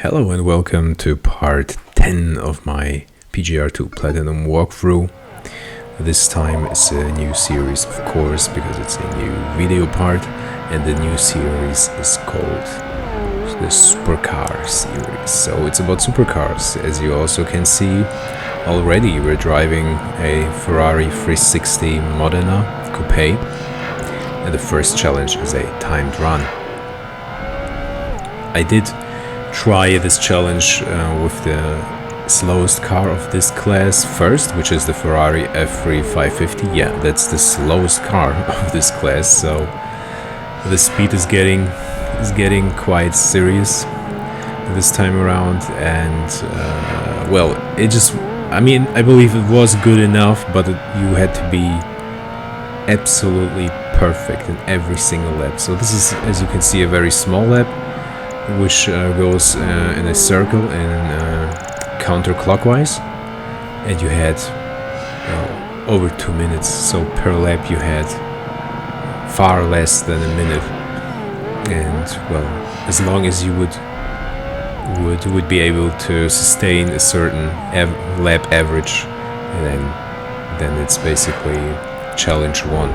Hello and welcome to part 10 of my PGR2 Platinum walkthrough. This time it's a new series, of course, because it's a new video part, and the new series is called the Supercar Series. So it's about supercars. As you also can see already, we're driving a Ferrari 360 Modena Coupe, and the first challenge is a timed run. I did try this challenge with the slowest car of this class first, which is the Ferrari F3 550. Yeah, that's the slowest car of this class, so the speed is getting quite serious this time around. And I believe it was good enough, but you had to be absolutely perfect in every single lap. So this is, as you can see, a very small lap, which goes in a circle and counterclockwise, and you had over 2 minutes. So per lap you had far less than a minute, and well, as long as you would be able to sustain a certain lap average, then it's basically challenge 1.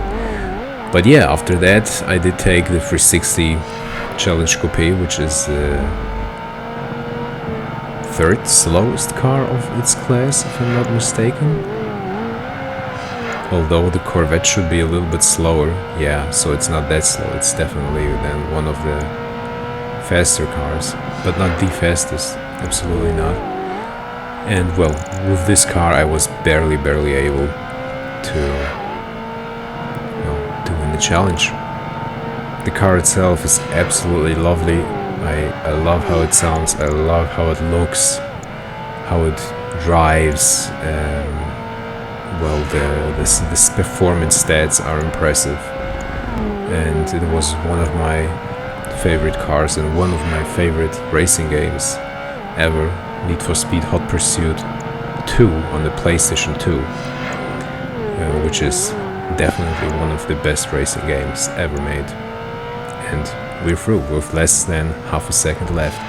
But yeah, after that I did take the 360 Challenge Coupe, which is the third slowest car of its class, if I'm not mistaken. Although the Corvette should be a little bit slower, yeah, so it's not that slow. It's definitely then one of the faster cars, but not the fastest, absolutely not. And well, with this car I was barely able to win the challenge. The car itself is absolutely lovely. I love how it sounds, I love how it looks, how it drives. This performance stats are impressive, and it was one of my favorite cars and one of my favorite racing games ever. Need for Speed Hot Pursuit 2 on the PlayStation 2, which is definitely one of the best racing games ever made. And we're through with less than half a second left.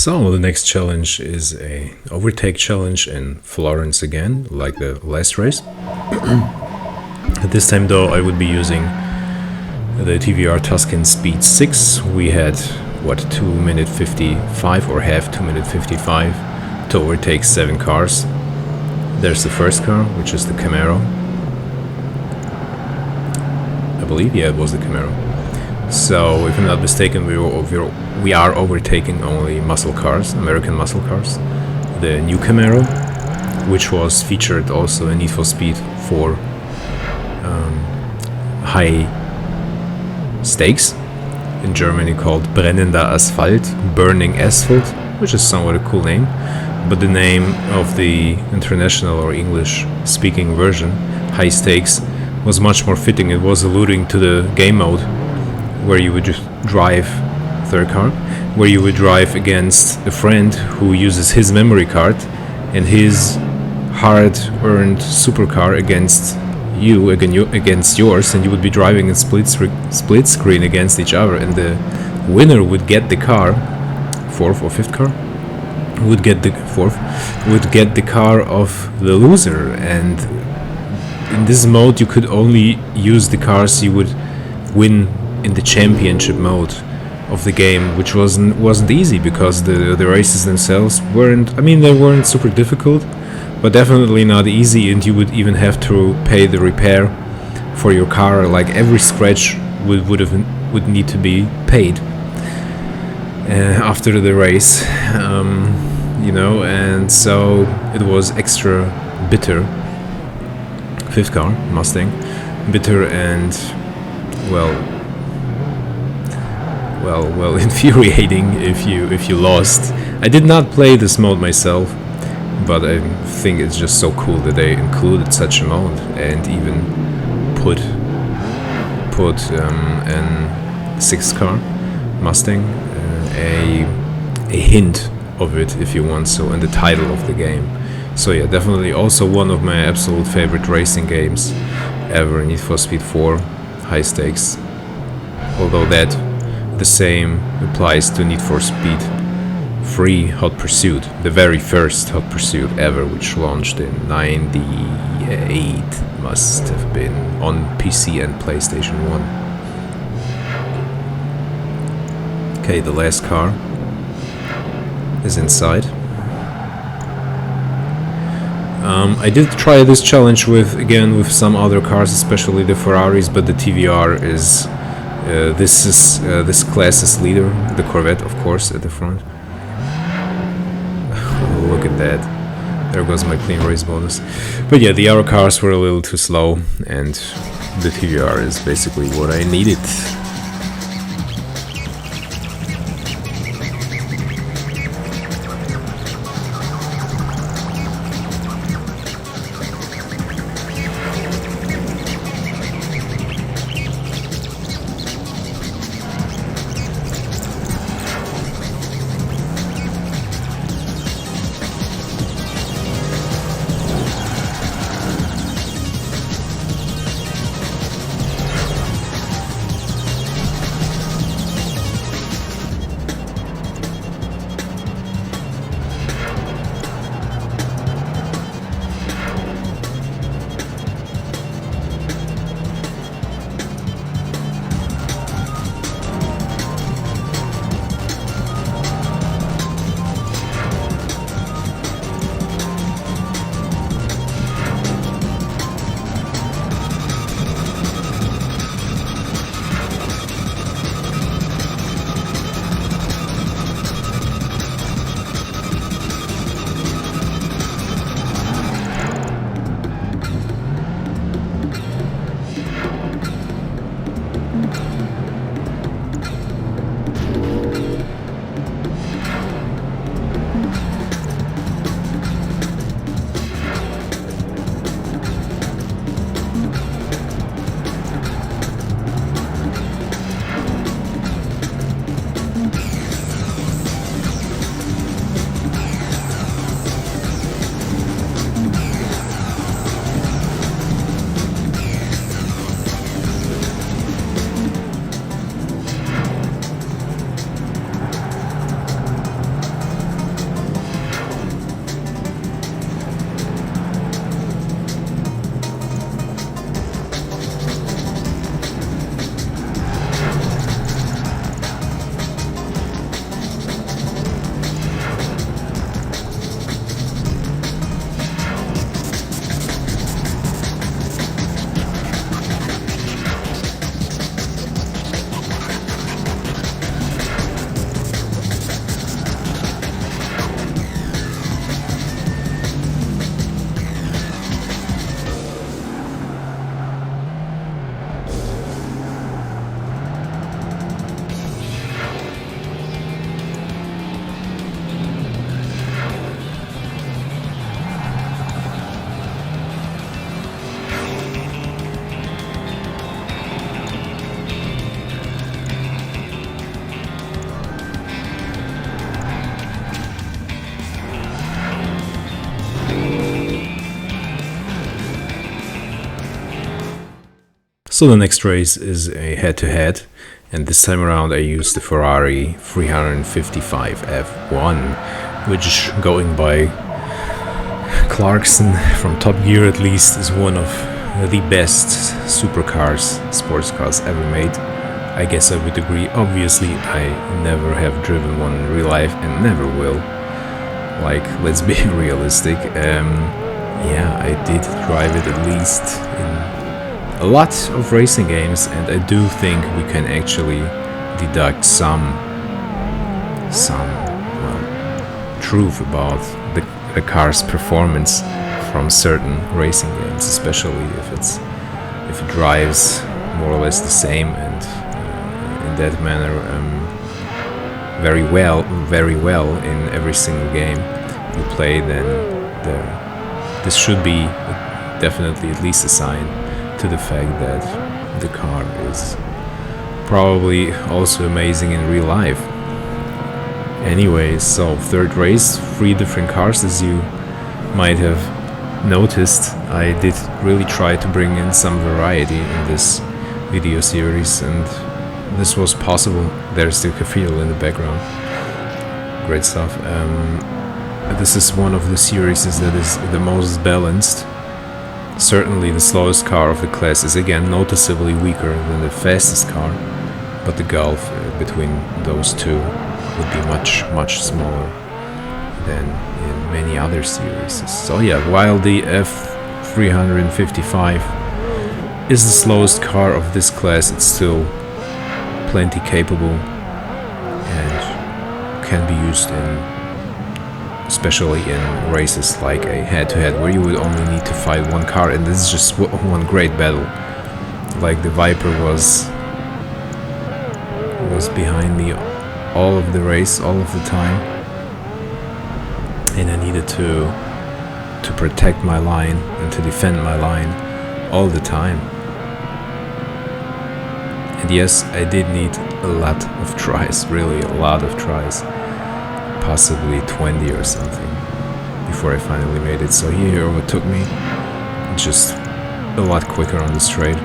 So the next challenge is a overtake challenge in Florence again, like the last race. This time though I would be using the TVR Tuscan Speed 6. We had, what, 2 minute 55 or half 2 minute 55 to overtake 7 cars. There's the first car, which is the Camaro. I believe, yeah, it was the Camaro. So, if I'm not mistaken, we are overtaking only muscle cars, American muscle cars. The new Camaro, which was featured also in Need for Speed 4 high stakes, in Germany called Brennender Asphalt, Burning Asphalt, which is somewhat a cool name. But the name of the international or English speaking version, High Stakes, was much more fitting. It was alluding to the game mode where you would just drive, third car, where you would drive against a friend who uses his memory card and his hard-earned supercar against you, against yours, and you would be driving in split screen against each other, and the winner would get the car, fourth or fifth car, would get the car of the loser. And in this mode you could only use the cars you would win in the championship mode of the game, which wasn't easy, because the races themselves weren't, I mean, they weren't super difficult, but definitely not easy, and you would even have to pay the repair for your car. Like every scratch would need to be paid after the race, you know, and so it was extra bitter. Fifth car, Mustang, bitter and well, infuriating if you lost. I did not play this mode myself, but I think it's just so cool that they included such a mode and even put an sixth car, Mustang, a hint of it, if you want so, in the title of the game. So yeah, definitely also one of my absolute favorite racing games ever, Need for Speed 4 High Stakes. Although that the same applies to Need for Speed 3 Hot Pursuit, the very first Hot Pursuit ever, which launched in '98, must have been, on PC and PlayStation 1. Okay, the last car is inside. I did try this challenge with some other cars, especially the Ferraris, but the TVR is this class's leader, the Corvette, of course, at the front. Oh, look at that! There goes my clean race bonus. But yeah, the other cars were a little too slow, and the TVR is basically what I needed. So the next race is a head-to-head, and this time around I used the Ferrari 355 F1, which, going by Clarkson from Top Gear at least, is one of the best supercars, sports cars ever made. I guess I would agree. Obviously, I never have driven one in real life and never will. Like, let's be realistic. Yeah, I did drive it at least in a lot of racing games, and I do think we can actually deduct some truth about the car's performance from certain racing games, especially if it drives more or less the same and in that manner very well in every single game you play. Then this should be definitely at least a sign to the fact that the car is probably also amazing in real life. Anyways, so third race, 3 different cars, as you might have noticed. I did really try to bring in some variety in this video series, and this was possible. There's the cathedral in the background. Great stuff. This is one of the series that is the most balanced. Certainly the slowest car of the class is again noticeably weaker than the fastest car, but the gulf between those two would be much smaller than in many other series. So yeah, while the F355 is the slowest car of this class, it's still plenty capable and can be used especially in races like a head-to-head where you would only need to fight one car, and this is just one great battle. Like the Viper was behind me all of the race, all of the time, and I needed to protect my line and to defend my line all the time. And yes, I did need a lot of tries, really a lot of tries, possibly 20 or something, before I finally made it. So he overtook me, just a lot quicker on the straight.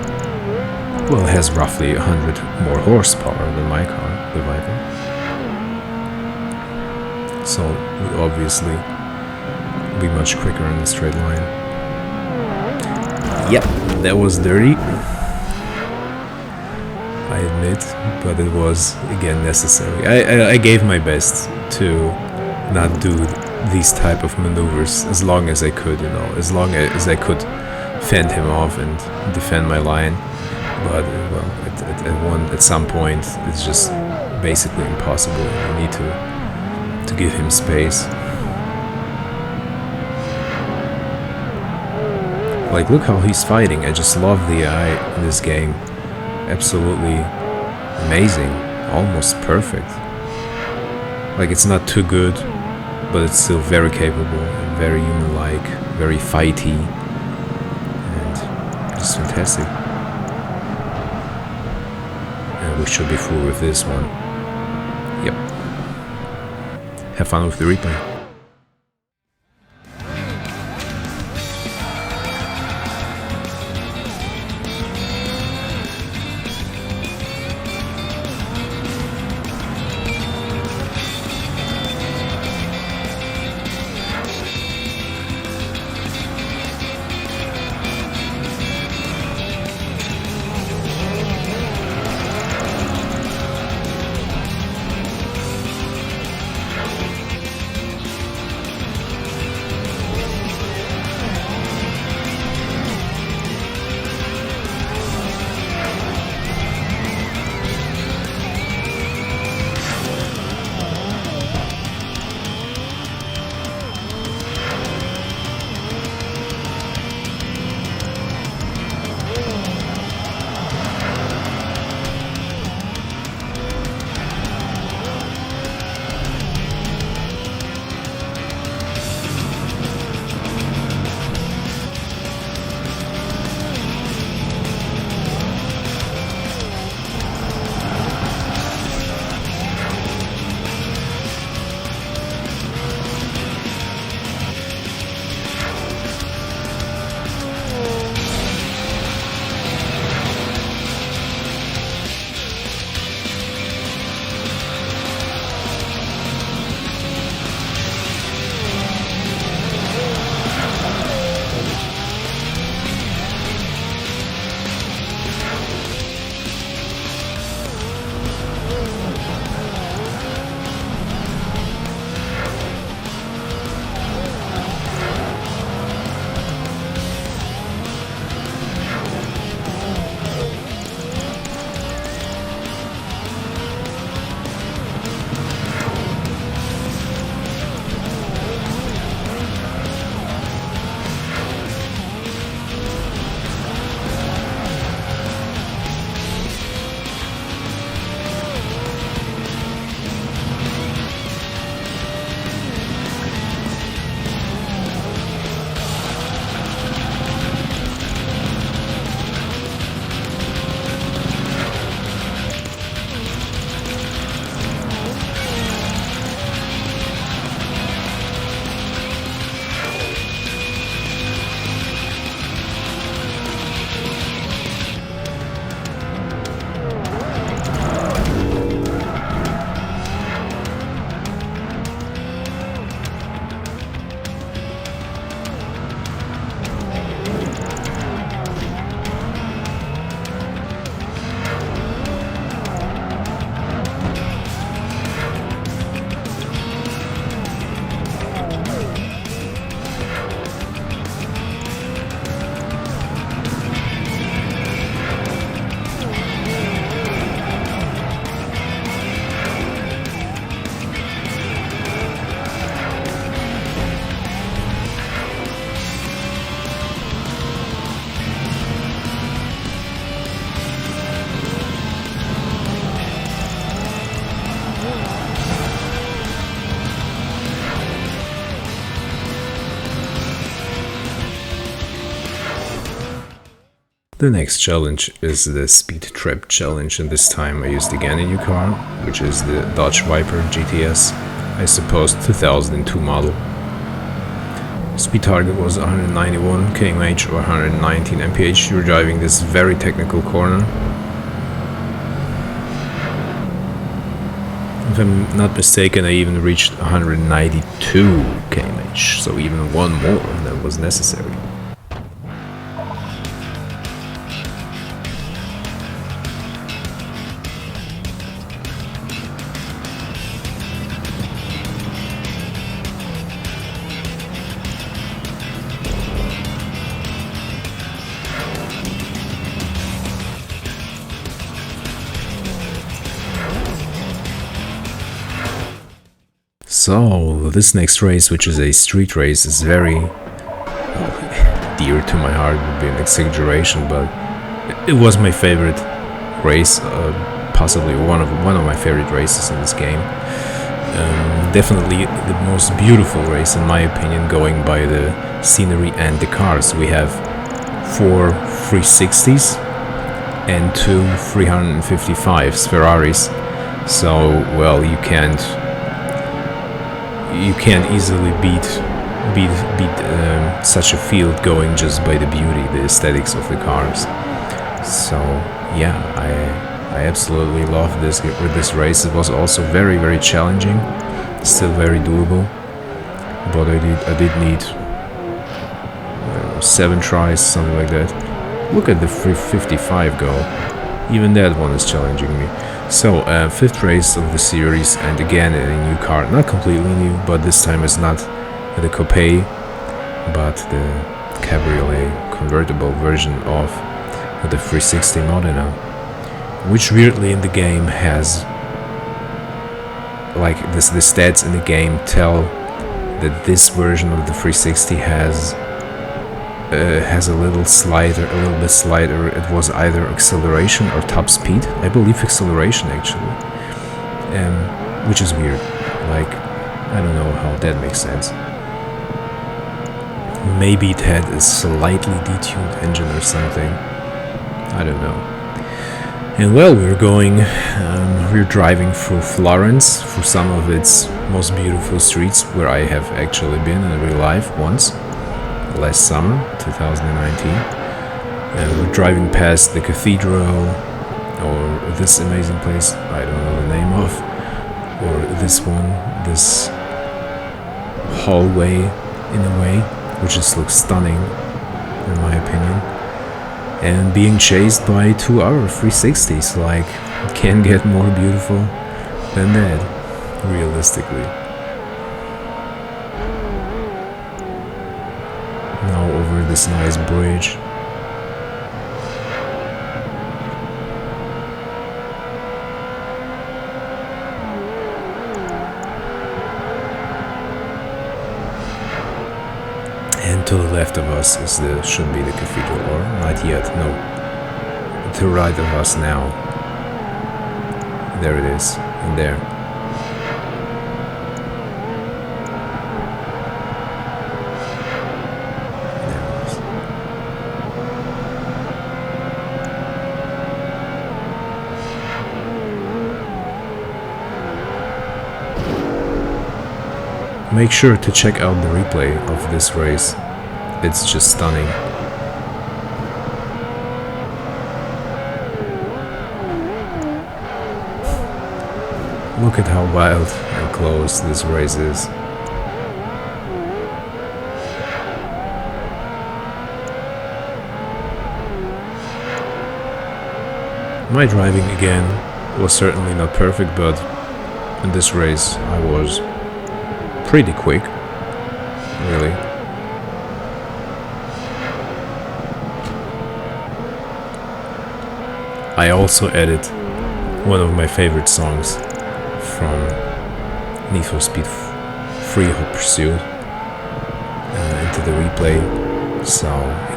Well, it has roughly 100 more horsepower than my car, the Viper. So would obviously be much quicker in the straight line. Yep, that was dirty, I admit, but it was again necessary. I gave my best to not do these type of maneuvers as long as I could, you know, as long as I could fend him off and defend my line. But well, at some point it's just basically impossible. You need to give him space. Like, look how he's fighting. I just love the AI in this game. Absolutely amazing, almost perfect. Like, it's not too good, but it's still very capable and very human-like, very fighty, and just fantastic. And we should be through with this one. Yep. Have fun with the replay. The next challenge is the Speed Trap Challenge, and this time I used again a new car, which is the Dodge Viper GTS, I suppose 2002 model. Speed target was 191 km or 119 mph. You're driving this very technical corner. If I'm not mistaken, I even reached 192 km, so even one more than was necessary. So, this next race, which is a street race, is very dear to my heart, would be an exaggeration, but it was my favorite race, possibly one of my favorite races in this game. Definitely the most beautiful race, in my opinion, going by the scenery and the cars. We have 4 360s and 2 355s, Ferraris, so, well, you can't easily beat such a field going just by the beauty, the aesthetics of the cars. So yeah, I absolutely love this race. It was also very, very challenging, still very doable, but I did need 7 tries, something like that. Look at the 355 go, even that one is challenging me. So, 5th race of the series, and again a new car, not completely new, but this time it's not the coupe, but the cabriolet convertible version of the 360 Modena, which weirdly in the game has, like, the stats in the game tell that this version of the 360 has a little bit slider. It was either acceleration or top speed. I believe acceleration, actually, which is weird. Like, I don't know how that makes sense. Maybe it had a slightly detuned engine or something. I don't know. And well, we're driving through Florence, through some of its most beautiful streets, where I have actually been in real life once. Last summer, 2019, and we're driving past the cathedral, or this amazing place I don't know the name of, or this hallway in a way, which just looks stunning in my opinion, and being chased by 2 other 360s. Like, it can't get more beautiful than that, realistically. Now over this nice bridge. And to the left of us should be the cathedral, or not yet, no. To the right of us now. There it is, in there. Make sure to check out the replay of this race. It's just stunning. Look at how wild and close this race is. My driving again was certainly not perfect, but in this race I was pretty quick, really. I also added one of my favorite songs from Need for Speed Free Hot Pursuit into the replay, so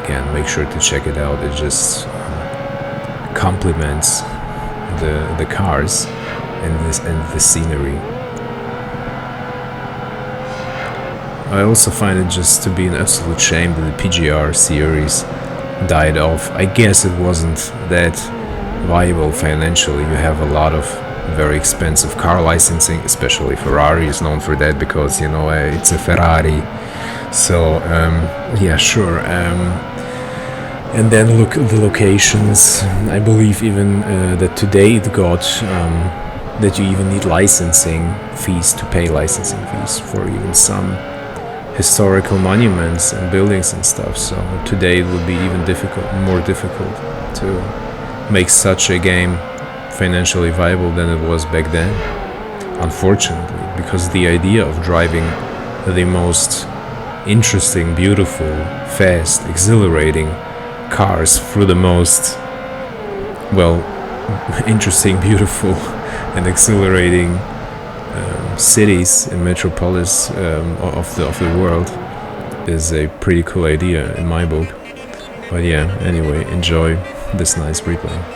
again, make sure to check it out. It just complements the cars and the scenery. I also find it just to be an absolute shame that the PGR Series died off. I guess it wasn't that viable financially. You have a lot of very expensive car licensing, especially Ferrari is known for that because, you know, it's a Ferrari. So yeah, sure. And then look the locations. I believe even that today it got that you even need licensing fees to pay licensing fees for even some historical monuments and buildings and stuff. So today it would be even more difficult to make such a game financially viable than it was back then, unfortunately, because the idea of driving the most interesting, beautiful, fast, exhilarating cars through the most, well, interesting, beautiful and exhilarating cities and metropolis of the world is a pretty cool idea in my book. But yeah, anyway, enjoy this nice replay.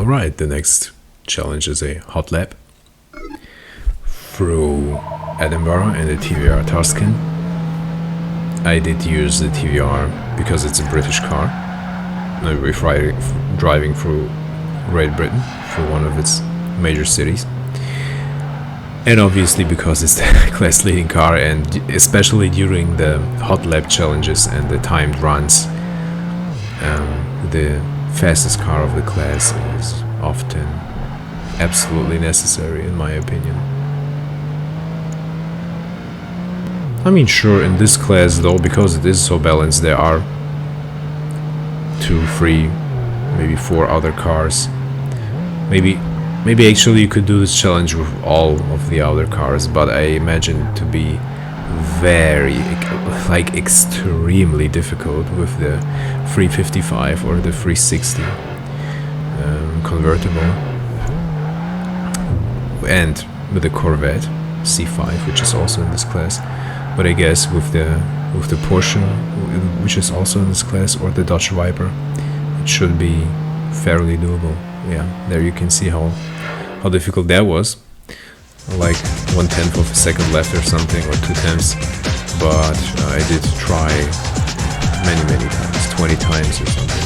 Alright, the next challenge is a hot lap through Edinburgh in the TVR Tuscan. I did use the TVR because it's a British car. We're driving through Great Britain, through one of its major cities. And obviously because it's the class leading car, and especially during the hot lap challenges and the timed runs, the fastest car of the class is often absolutely necessary, in my opinion. I mean, sure, in this class though, because it is so balanced, there are 2, 3, maybe 4 other cars. Maybe actually you could do this challenge with all of the other cars, but I imagine it to be very, like, extremely difficult with the 355 or the 360 convertible, and with the Corvette C5, which is also in this class. But I guess with the Porsche, which is also in this class, or the Dodge Viper, it should be fairly doable. Yeah, there you can see how difficult that was. Like 1/10 of a second left or something, or 2/10, but I did try many times, 20 times or something.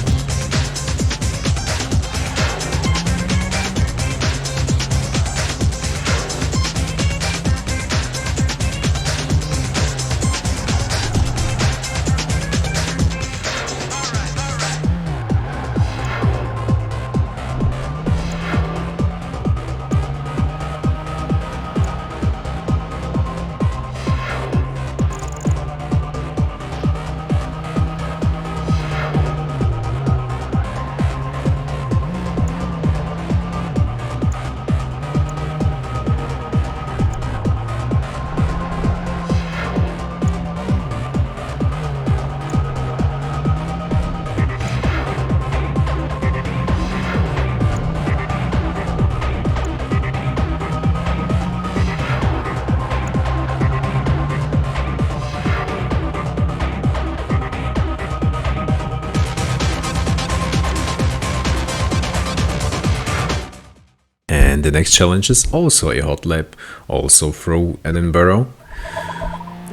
And the next challenge is also a hot lap, also through Edinburgh,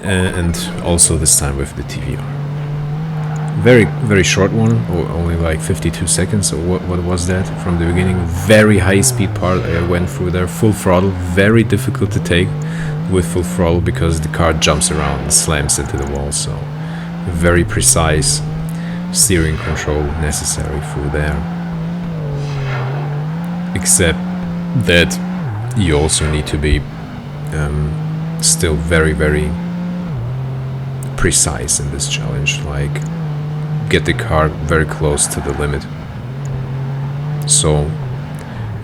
and also this time with the TVR. Very short one, or only like 52 seconds, or what was that from the beginning. Very high speed part I went through there, full throttle, very difficult to take with full throttle because the car jumps around and slams into the wall, so very precise steering control necessary through there. Except that you also need to be still very precise in this challenge, like get the car very close to the limit. So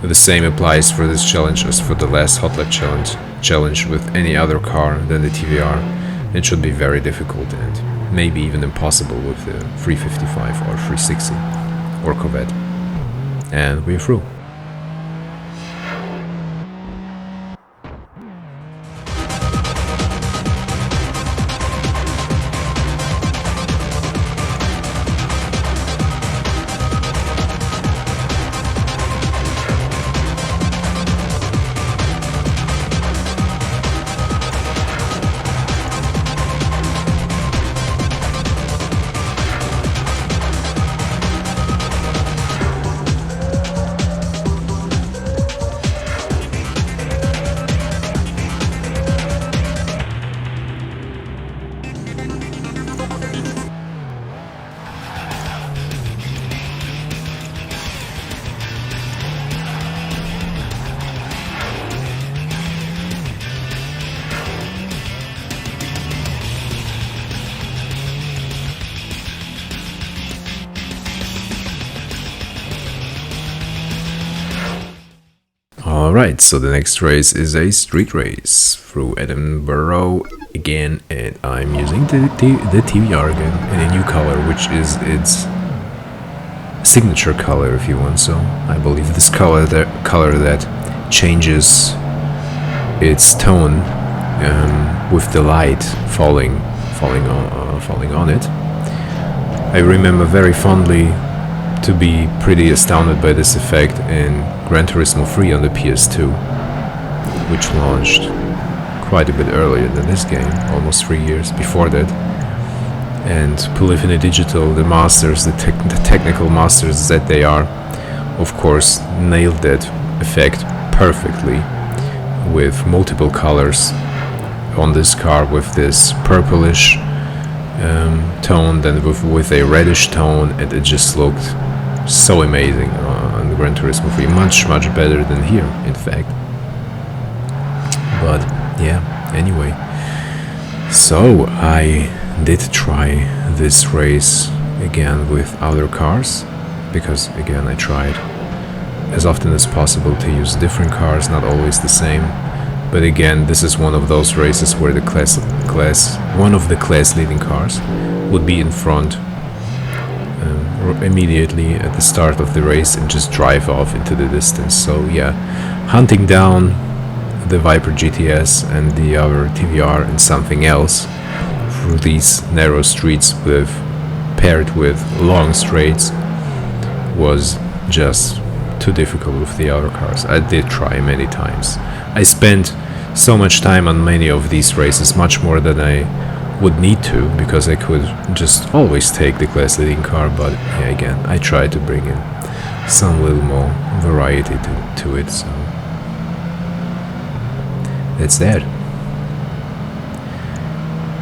the same applies for this challenge as for the last hot lap challenge with any other car than the TVR. It should be very difficult and maybe even impossible with the 355 or 360 or Corvette. And we're through. Alright, so the next race is a street race through Edinburgh again, and I'm using the TVR again in a new color, which is its signature color, if you want. So I believe this color that changes its tone with the light falling on it. I remember very fondly to be pretty astounded by this effect in Gran Turismo 3 on the PS2, which launched quite a bit earlier than this game, almost 3 years before that. And Polyphony Digital, the masters, the technical masters that they are, of course, nailed that effect perfectly with multiple colors on this car, with this purplish tone, then with a reddish tone, and it just looked so amazing on the Gran Turismo 3, much better than here, in fact. But yeah, anyway, so I did try this race again with other cars, because again I tried as often as possible to use different cars, not always the same. But again, this is one of those races where one of the class leading cars would be in front immediately at the start of the race and just drive off into the distance. So yeah, hunting down the Viper GTS and the other TVR and something else through these narrow streets paired with long straights was just too difficult with the other cars. I did try many times. I spent so much time on many of these races, much more than I would need to, because I could just always take the class leading car. But yeah, again, I tried to bring in some little more variety to it, so that's that.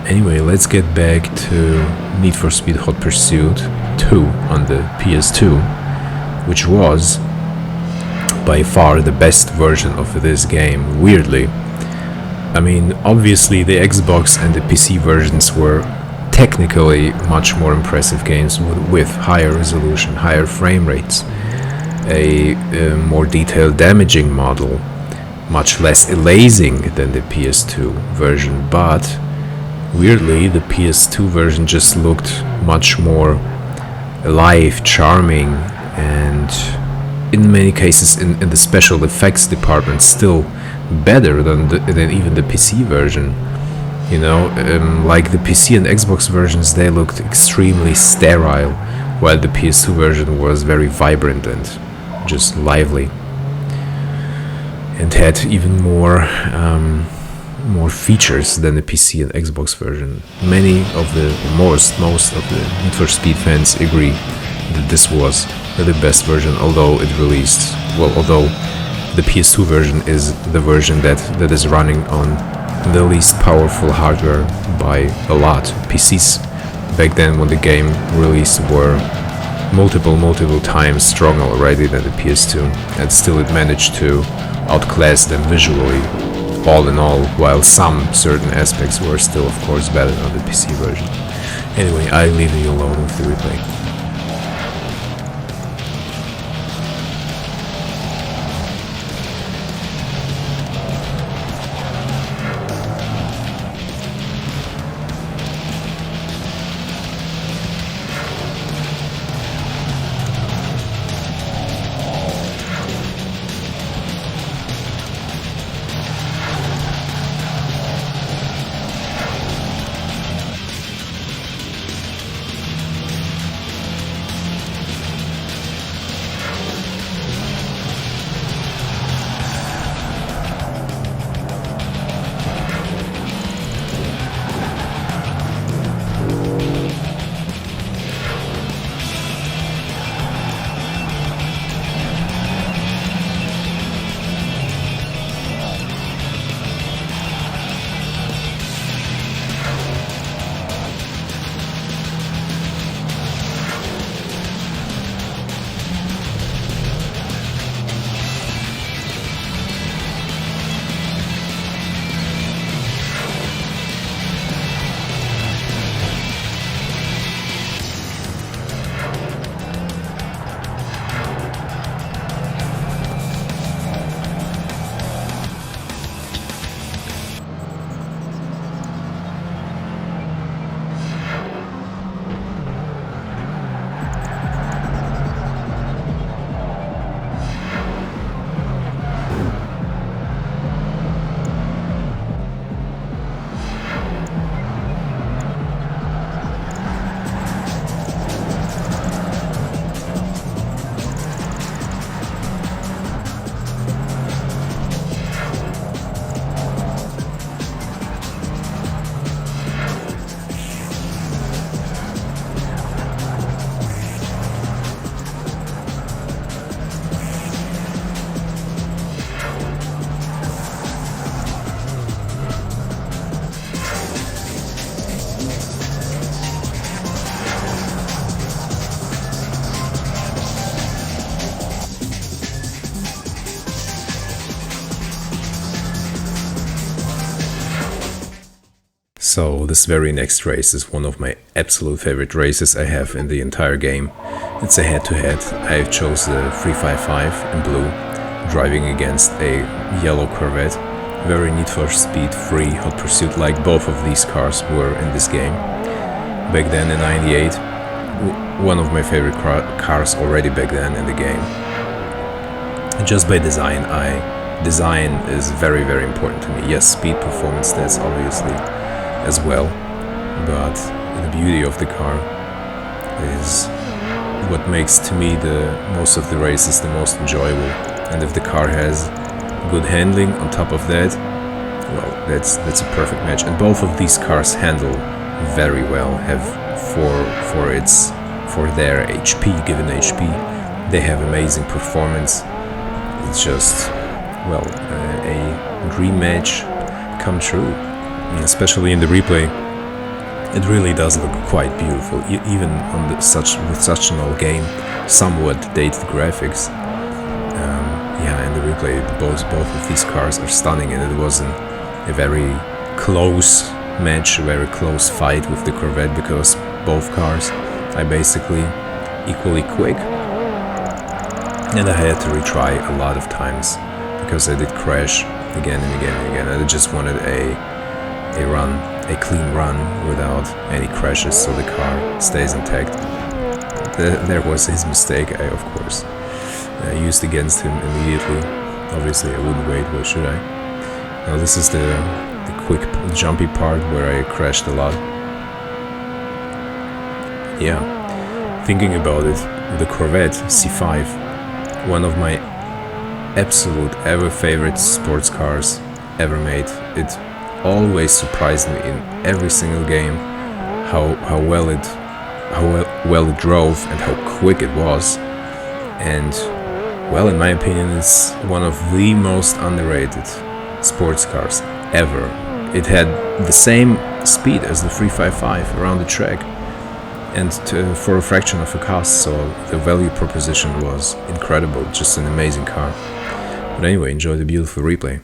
Anyway, let's get back to Need for Speed Hot Pursuit 2 on the PS2, which was by far the best version of this game, weirdly. I mean, obviously the Xbox and the PC versions were technically much more impressive games with higher resolution, higher frame rates, a more detailed damaging model, much less elazing than the PS2 version, but weirdly the PS2 version just looked much more alive, charming, and in many cases in the special effects department still better than even the PC version. You know, like the PC and Xbox versions, they looked extremely sterile, while the PS2 version was very vibrant and just lively, and had even more features than the PC and Xbox version. Most of the Need for Speed fans agree that this was the best version, although the PS2 version is the version that is running on the least powerful hardware by a lot. PCs back then when the game released were multiple times stronger already than the PS2, and still it managed to outclass them visually, all in all, while some certain aspects were still of course better on the PC version. Anyway, I leave you alone with the replay. So this very next race is one of my absolute favorite races I have in the entire game. It's a head-to-head. I chose the 355 in blue, driving against a yellow Corvette. Very Need for Speed free Hot Pursuit, like both of these cars were in this game. Back then in '98, one of my favorite cars already back then in the game. Just by design, design is very, very important to me. Yes, speed, performance, that's obviously as well, but the beauty of the car is what makes to me the most of the races the most enjoyable. And if the car has good handling on top of that, well, that's a perfect match. And both of these cars handle very well, have for their HP, given HP, they have amazing performance. It's just, well, a dream match come true. Especially in the replay, it really does look quite beautiful, even on with such an old game, somewhat dated graphics. Yeah, in the replay, both of these cars are stunning, and it wasn't a very close match, a very close fight with the Corvette, because both cars are basically equally quick, and I had to retry a lot of times because I did crash again and again and again, and I just wanted a clean run without any crashes, so the car stays intact. There was his mistake, I of course used against him immediately. Obviously I wouldn't wait, why should I? Now this is the quick jumpy part where I crashed a lot. Yeah, thinking about it, the Corvette C5, one of my absolute ever favorite sports cars ever made. It always surprised me in every single game how well it drove and how quick it was. And well, in my opinion, it's one of the most underrated sports cars ever. It had the same speed as the 355 around the track, and for a fraction of a cost, so the value proposition was incredible. Just an amazing car. But anyway, enjoy the beautiful replay.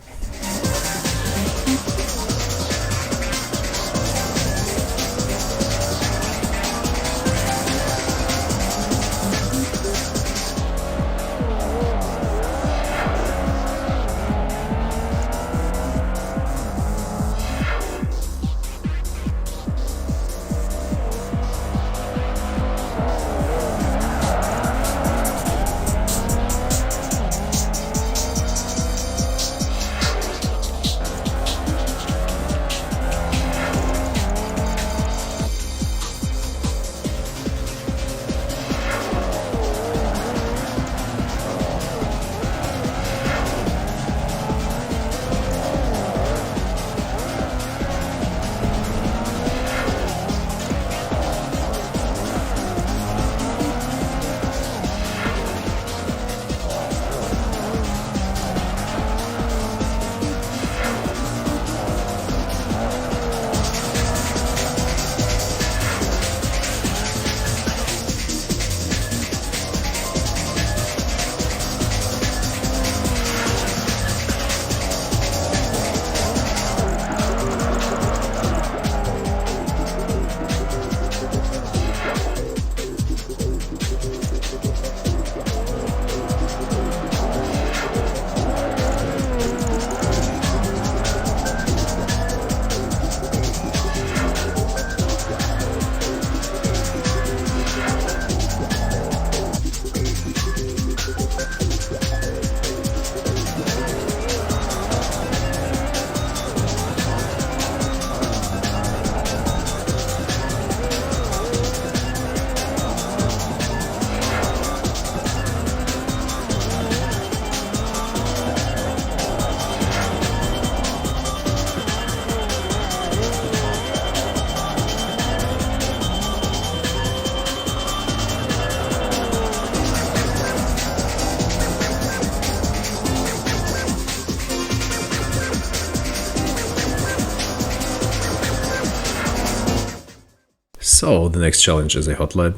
So the next challenge is a hot lap.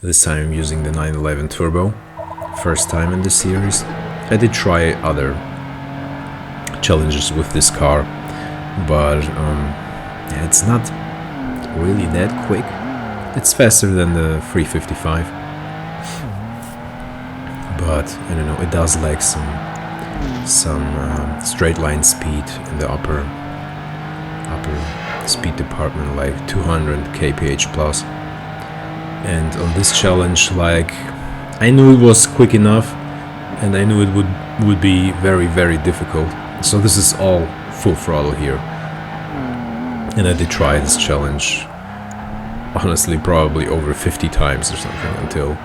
This time I'm using the 911 Turbo. First time in the series. I did try other challenges with this car, but Yeah, it's not really that quick. It's faster than the 355, but I don't know, it does lack some straight line speed in the upper speed department, like 200 kph plus. And on this challenge, like, I knew it was quick enough, and I knew it would be very, very difficult. So this is all full throttle here. And I did try this challenge, honestly, probably over 50 times or something until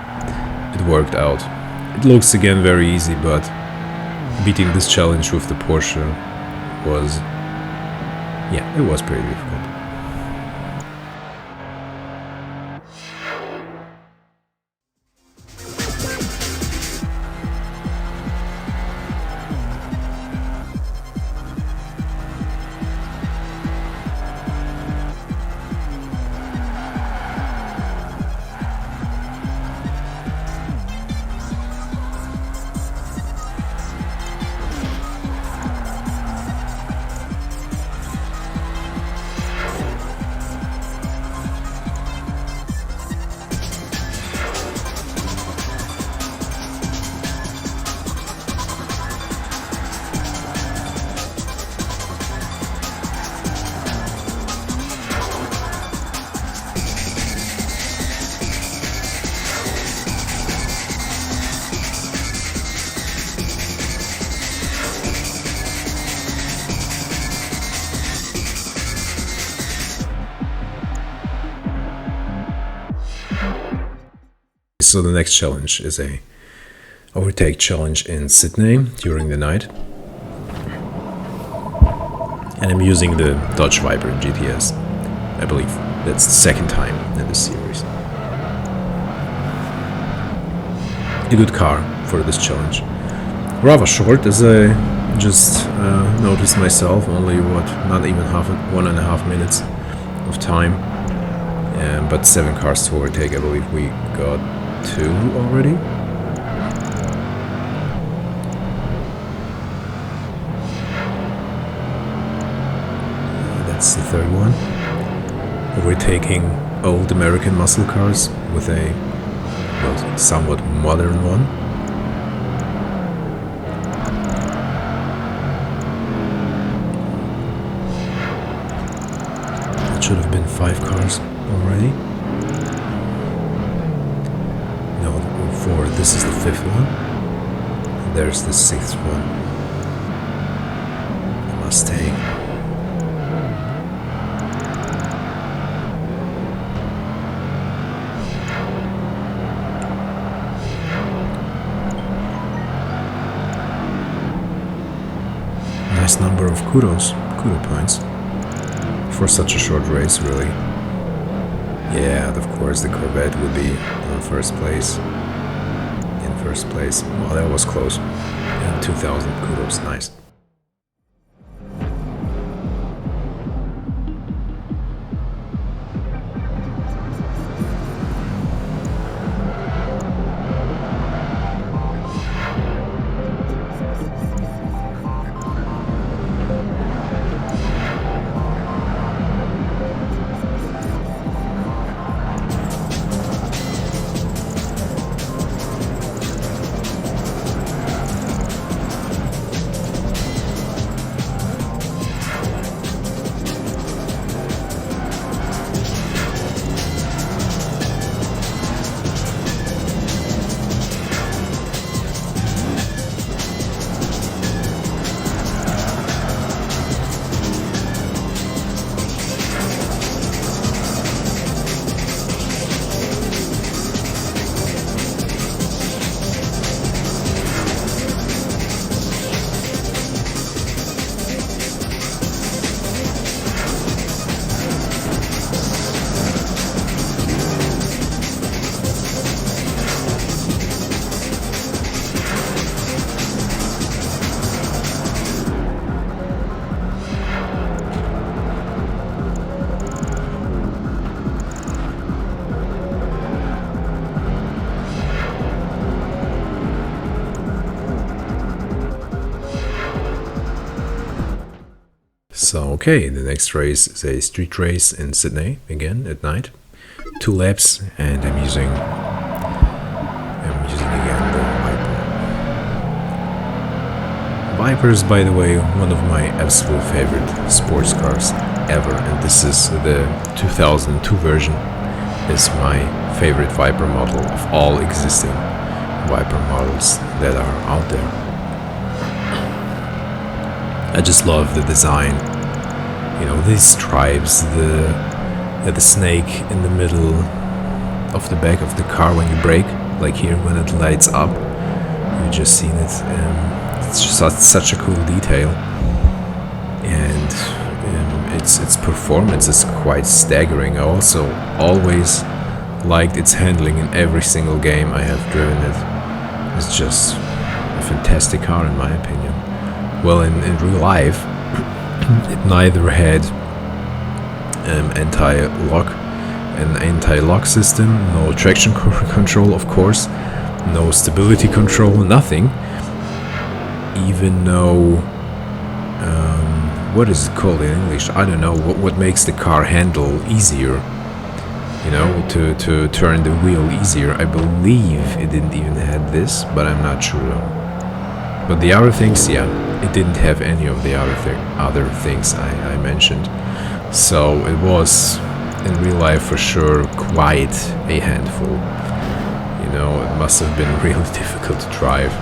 it worked out. It looks again very easy, but beating this challenge with the Porsche was, yeah, it was pretty difficult. So the next challenge is a overtake challenge in Sydney during the night, and I'm using the Dodge Viper GTS. I believe that's the second time in this series. A good car for this challenge. Rather short, as I just noticed myself. Only not even 1.5 minutes of time. But 7 cars to overtake. I believe we got 2 already. That's the third one. Overtaking old American muscle cars with a, well, somewhat modern one. That should have been 5 cars already. No, 4. This is the 5th one. And there's the 6th one. The Mustang. Nice number of kudo points for such a short race, really. Yeah, of course the Corvette would be in first place. Well, that was close. And 2,000 kudos, nice. So okay, the next race is a street race in Sydney, again at night. 2 laps, and I'm using again the Viper. Viper is, by the way, one of my absolute favorite sports cars ever, and this is the 2002 version. Is my favorite Viper model of all existing Viper models that are out there. I just love the design. You know, these stripes, the snake in the middle of the back of the car when you brake, like here when it lights up. You've just seen it. It's just such a cool detail, and its performance is quite staggering. I also always liked its handling in every single game I have driven it. It's just a fantastic car in my opinion. Well, in real life, it neither had an anti-lock system, no traction control, of course, no stability control, nothing. Even no, what is it called in English? I don't know. What makes the car handle easier? You know, to turn the wheel easier. I believe it didn't even have this, but I'm not sure. But the other things, yeah, it didn't have any of the other things I mentioned. So it was, in real life for sure, quite a handful. You know, it must have been really difficult to drive.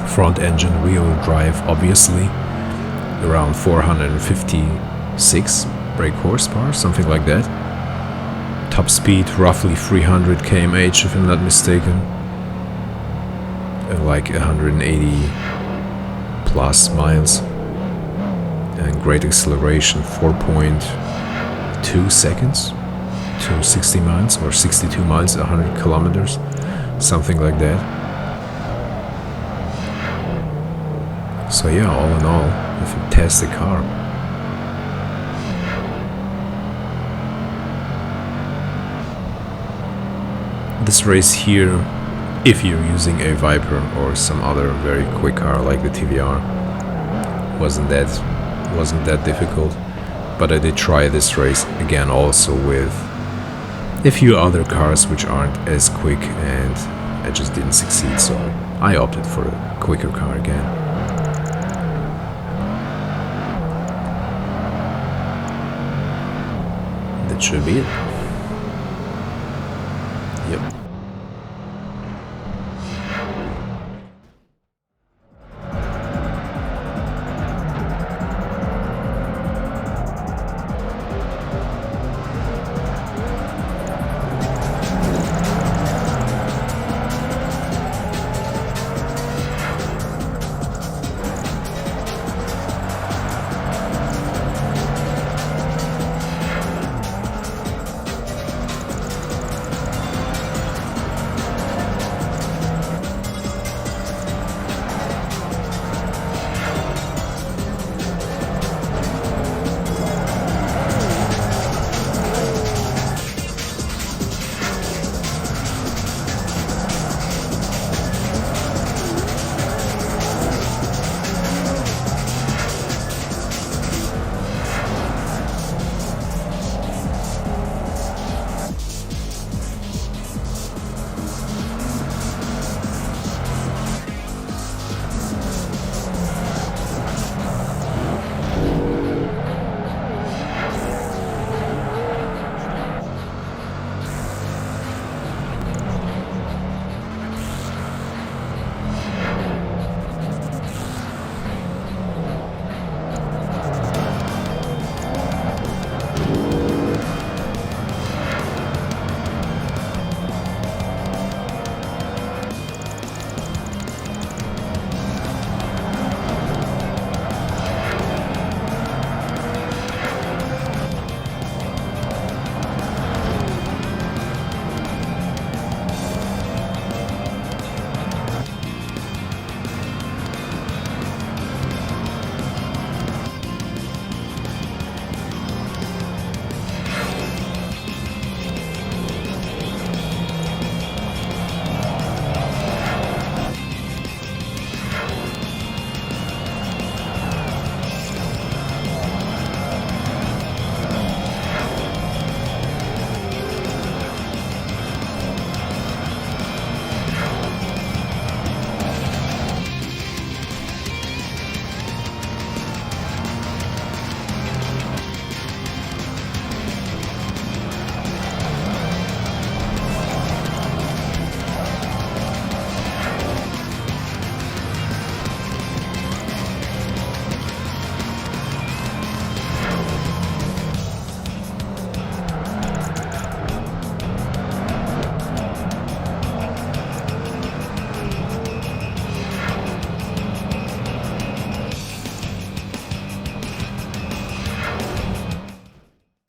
Front engine wheel drive, obviously, around 456 brake horsepower, something like that. Top speed roughly 300 km/h if I'm not mistaken, like 180 plus miles, and great acceleration, 4.2 seconds to 60 miles, or 62 miles, 100 kilometers, something like that. So yeah, all in all, a fantastic car. This race here, if you're using a Viper or some other very quick car like the TVR, wasn't that difficult. But I did try this race again also with a few other cars which aren't as quick, and I just didn't succeed, so I opted for a quicker car again. That should be it. Yep.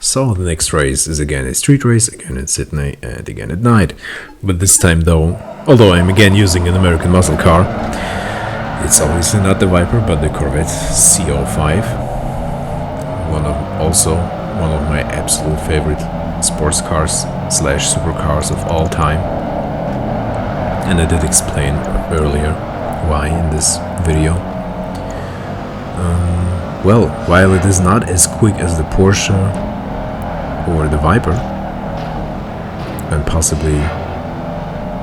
So the next race is again a street race, again in Sydney and again at night. But this time though, although I'm again using an American muscle car, it's obviously not the Viper but the Corvette Z06. Also one of my absolute favorite sports cars slash supercars of all time. And I did explain earlier why in this video. Well, while it is not as quick as the Porsche or the Viper, and possibly,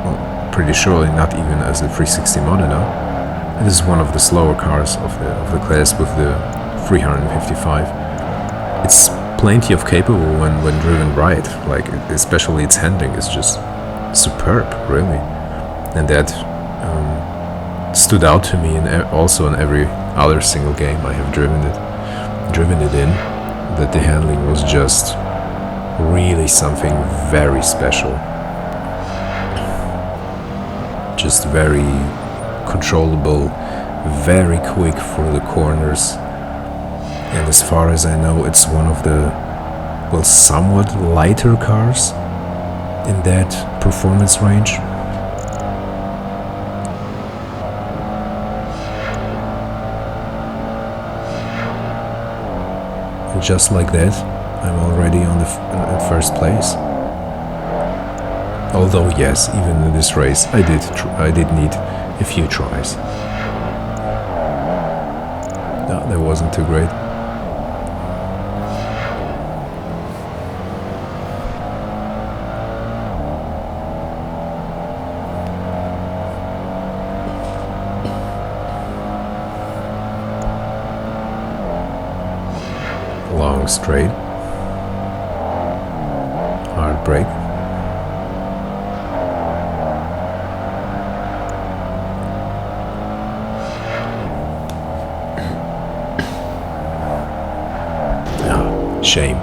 well, pretty surely not even as the 360 Modena, it is one of the slower cars of the class with the 355. It's plenty of capable when driven right, like especially its handling is just superb, really, and that stood out to me also in every other single game I have driven it in, that the handling was just really something very special, just very controllable, very quick for the corners, and as far as I know it's one of the, well, somewhat lighter cars in that performance range. Just like that, I'm already on the first place. Although yes, even in this race, I did need a few tries. No, that wasn't too great. Long straight, hard brake, shame,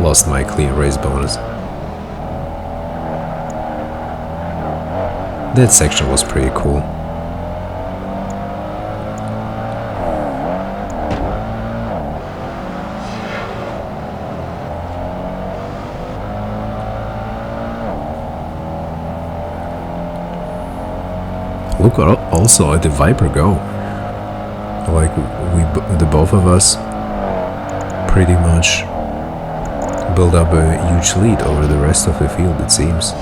lost my clean race bonus. That section was pretty cool. Look also at the Viper go. Like the both of us pretty much build up a huge lead over the rest of the field, it seems.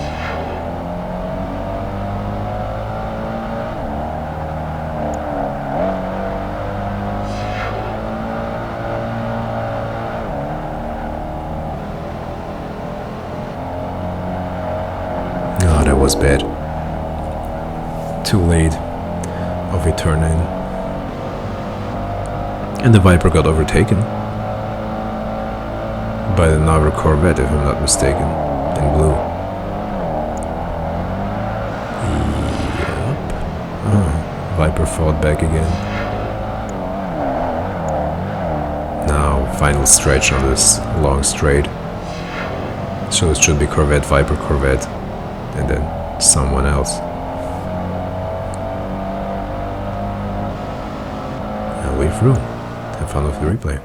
Oh, that was bad. Too late of a turn in, and the Viper got overtaken by another Corvette, if I'm not mistaken, in blue. Yep. Oh, Viper fought back again. Now final stretch on this long straight, so it should be Corvette, Viper, Corvette, and then someone else. Way through. Have fun with the replay.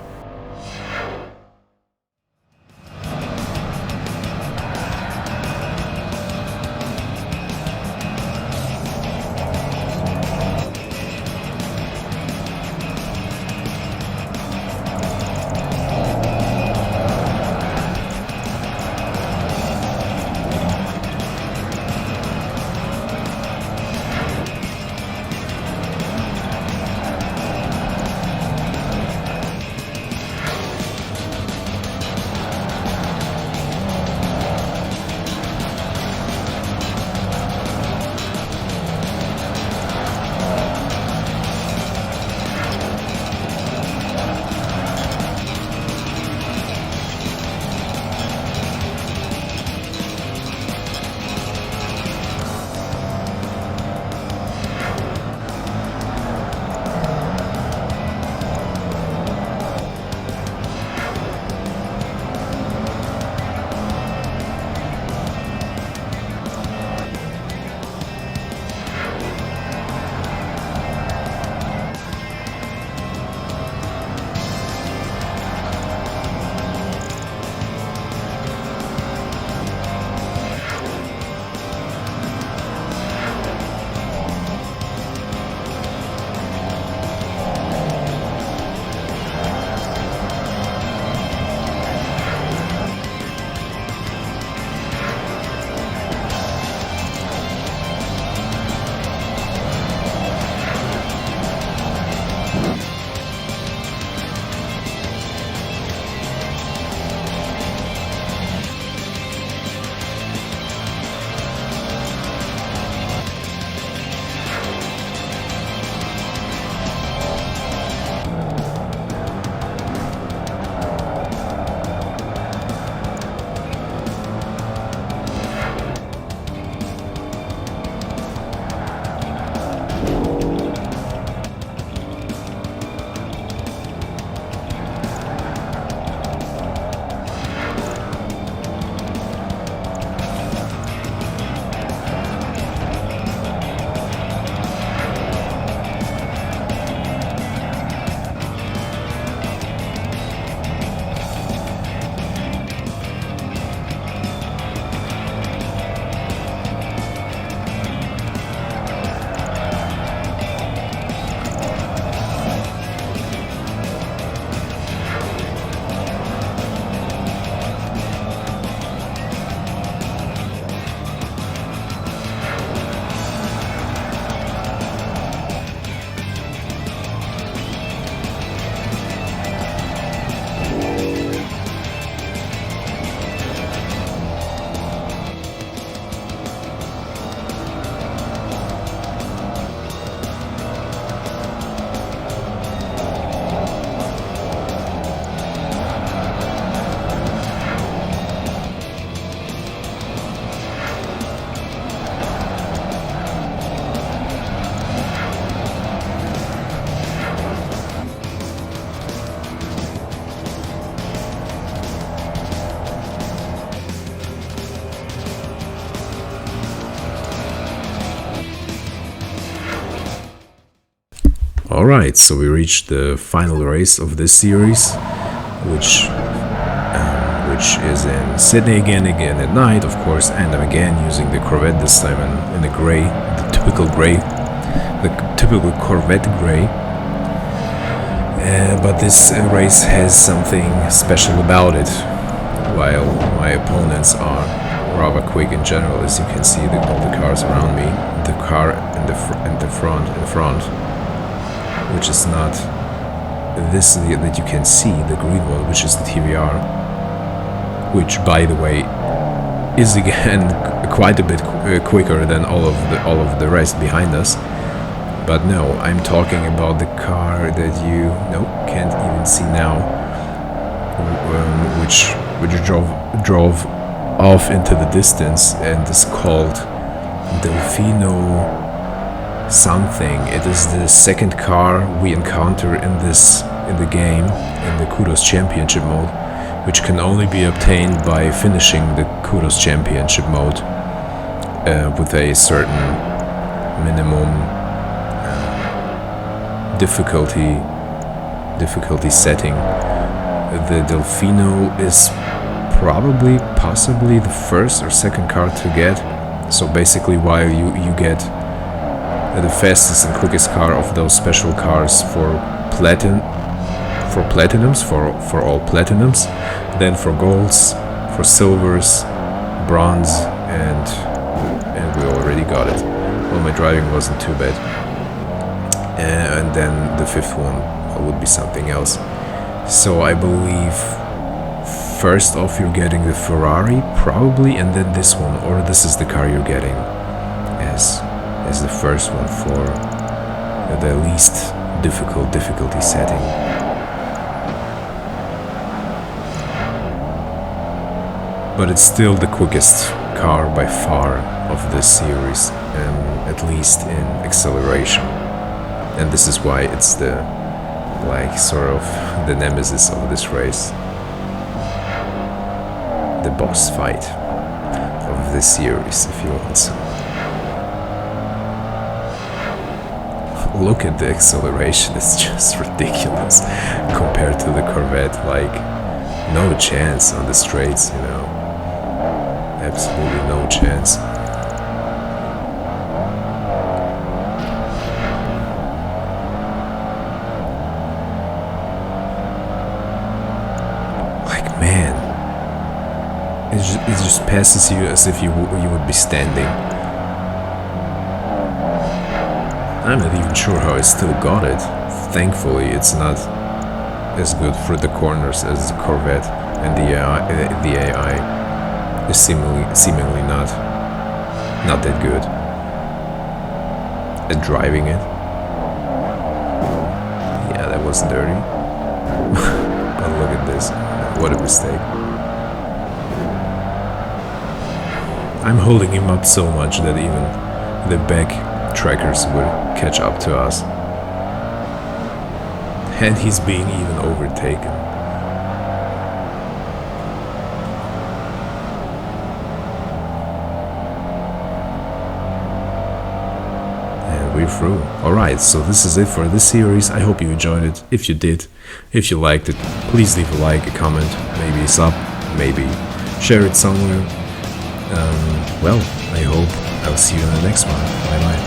Alright, so we reached the final race of this series, which is in Sydney again at night, of course, and I'm again using the Corvette, this time in the grey, the typical Corvette grey. But this race has something special about it. While my opponents are rather quick in general, as you can see, all the cars around me, the car in the front, which is not this that you can see, the green one, which is the TVR, which, by the way, is again quite a bit quicker than all of the rest behind us. But no, I'm talking about the car that you can't even see now, which drove off into the distance and is called Delfino something. It is the second car we encounter in the game, in the Kudos Championship mode, which can only be obtained by finishing the Kudos Championship mode with a certain minimum difficulty setting. The Delfino is possibly the first or second car to get. So basically, while you get the fastest and quickest car of those special cars for platinums, for all platinums, then for golds, for silvers, bronze, and we already got it. Well, my driving wasn't too bad. And then the fifth one would be something else. So I believe first off you're getting the Ferrari probably, and then this one, or this is the car you're getting as the first one for the least difficulty setting. But it's still the quickest car by far of this series, at least in acceleration. And this is why it's the sort of the nemesis of this race, the boss fight of this series, if you want so. Look at the acceleration, it's just ridiculous compared to the Corvette. No chance on the straights, absolutely no chance. Man, it just passes you as if you would be standing. I'm not even sure how I still got it. Thankfully, it's not as good for the corners as the Corvette, and the AI is seemingly not that good at driving it. Yeah, that was dirty. But look at this. What a mistake. I'm holding him up so much that even the back trackers will catch up to us. And he's being even overtaken. And we're through. Alright, so this is it for this series. I hope you enjoyed it. If you did, if you liked it, please leave a like, a comment, maybe a sub, maybe share it somewhere. Well, I hope I'll see you in the next one. Bye bye.